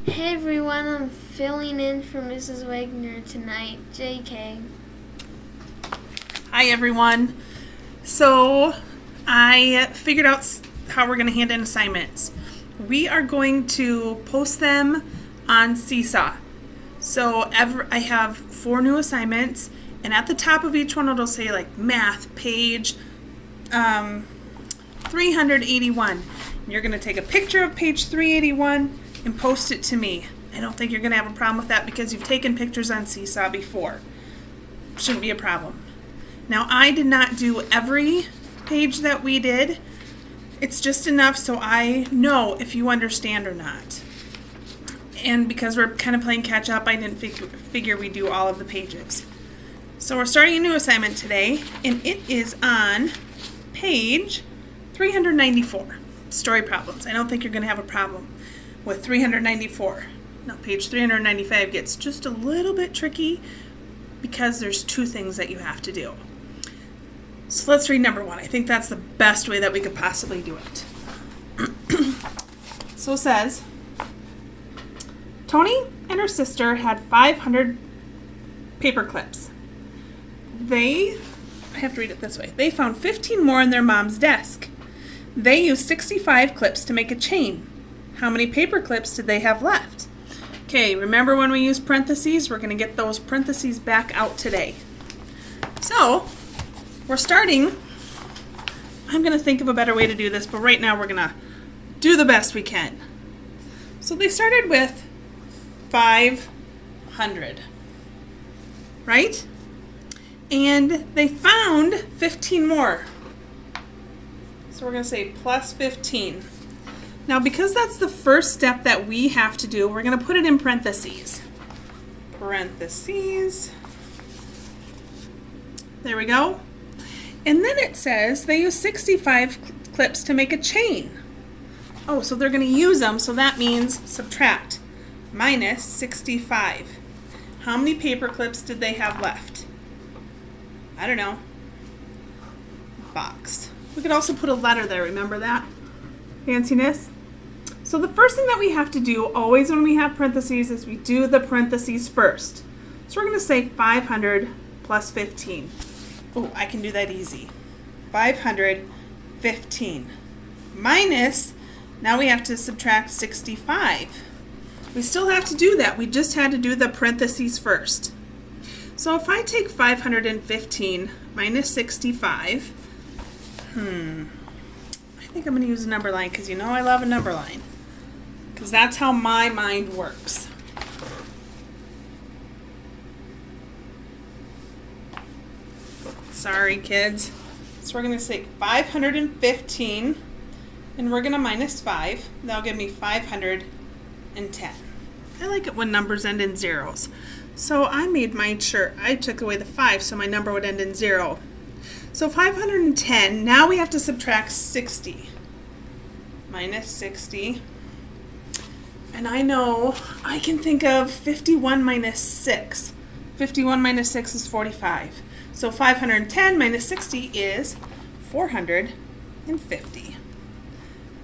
Hey everyone, I'm filling in for Mrs. Wagner tonight. JK. Hi everyone. So I figured out how we're going to hand in assignments. We are going to post them on Seesaw. So I have 4 new assignments, and at the top of each one it'll say like math page 381. And you're going to take a picture of page 381 and post it to me. I don't think you're going to have a problem with that because you've taken pictures on Seesaw before. Shouldn't be a problem. Now, I did not do every page that we did. It's just enough so I know if you understand or not. And because we're kind of playing catch up, I didn't figure we'd do all of the pages. So we're starting a new assignment today, and it is on page 394, story problems. I don't think you're going to have a problem with 394. Now, page 395 gets just a little bit tricky because there's 2 things that you have to do. So let's read number 1. I think that's the best way that we could possibly do it. So it says, Tony and her sister had 500 paper clips. I have to read it this way. They found 15 more in their mom's desk. They used 65 clips to make a chain. How many paper clips did they have left? Okay, remember when we used parentheses? We're going to get those parentheses back out today. So, we're starting. I'm going to think of a better way to do this, but right now we're going to do the best we can. So they started with 500, right? And they found 15 more. So we're going to say plus 15. Now, because that's the first step that we have to do, we're going to put it in parentheses. Parentheses. There we go. And then it says they use 65 clips to make a chain. Oh, so they're going to use them, so that means subtract. Minus 65. How many paper clips did they have left? I don't know. Box. We could also put a letter there, remember that? Fanciness. So the first thing that we have to do always when we have parentheses is we do the parentheses first. So we're going to say 500 plus 15. Oh, I can do that easy. 515 minus, now we have to subtract 65. We still have to do that. We just had to do the parentheses first. So if I take 515 minus 65, I think I'm going to use a number line because you know I love a number line. Because that's how my mind works. Sorry, kids. So we're going to say 515, and we're going to minus 5. That'll give me 510. I like it when numbers end in zeros. So I made mine sure. I took away the 5, so my number would end in 0. So 510, now we have to subtract 60. Minus 60. And I know I can think of 51 minus 6. 51 minus 6 is 45. So 510 minus 60 is 450.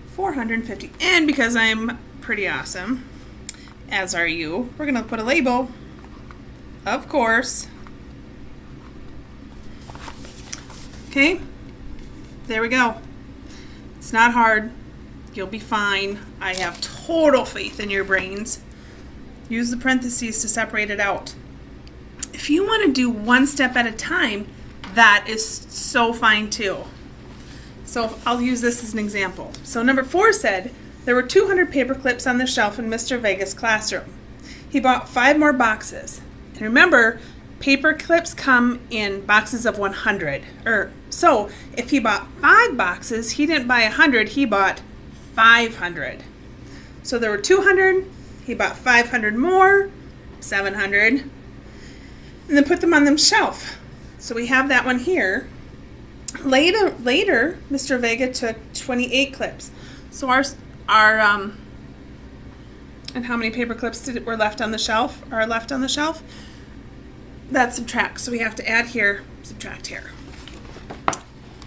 450. And because I'm pretty awesome, as are you, we're going to put a label, of course. Okay, there we go. It's not hard. You'll be fine. I have total faith in your brains. Use the parentheses to separate it out. If you want to do one step at a time, that is so fine too. So I'll use this as an example. So number 4 said, there were 200 paper clips on the shelf in Mr. Vega's classroom. He bought 5 more boxes. And remember, paper clips come in boxes of 100. So if he bought 5 boxes, he didn't buy 100, he bought 500. So there were 200, he bought 500 more, 700, and then put them on the shelf. So we have that one here. Later, Mr. Vega took 28 clips. So and how many paper clips were left on the shelf? That subtracts. So we have to add here, subtract here.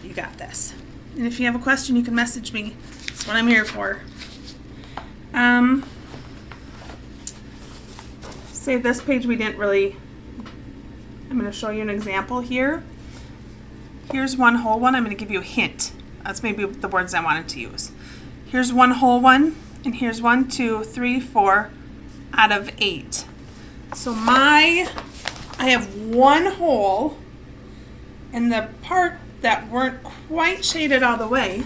You got this. And if you have a question, you can message me. That's what I'm here for. say this page we didn't really, I'm going to show you an example here. Here's one whole one. I'm going to give you a hint. That's maybe the words I wanted to use. Here's one whole one, and here's 1, 2, 3, 4 out of 8. So I have one whole, and the part that weren't quite shaded all the way,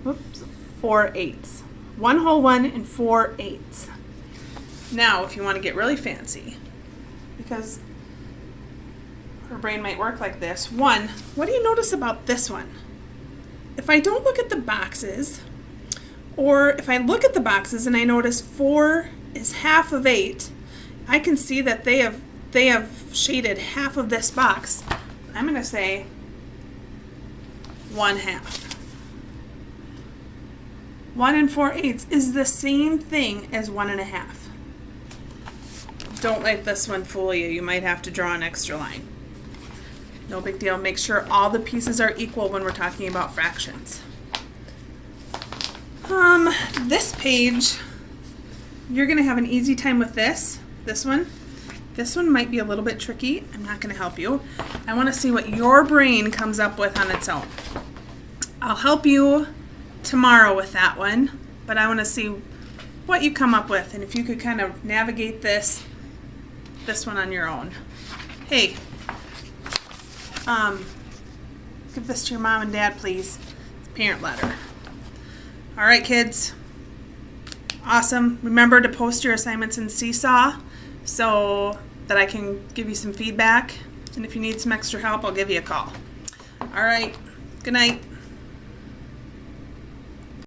whoops, 4 eighths. One whole one and 4 eighths. Now, if you want to get really fancy, because her brain might work like this. One, what do you notice about this one? If I don't look at the boxes, or if I look at the boxes and I notice 4 is half of 8, I can see that they have shaded half of this box. I'm going to say 1/2. 1 and 4 eighths is the same thing as 1 1/2. Don't let this one fool you. You might have to draw an extra line. No big deal. Make sure all the pieces are equal when we're talking about fractions. This page, you're going to have an easy time with this one. This one might be a little bit tricky. I'm not going to help you. I want to see what your brain comes up with on its own. I'll help you tomorrow with that one, but I want to see what you come up with, and if you could kind of navigate this one on your own. Hey, give this to your mom and dad, please. It's a parent letter. All right, kids. Awesome. Remember to post your assignments in Seesaw so that I can give you some feedback. And if you need some extra help, I'll give you a call. All right. Good night.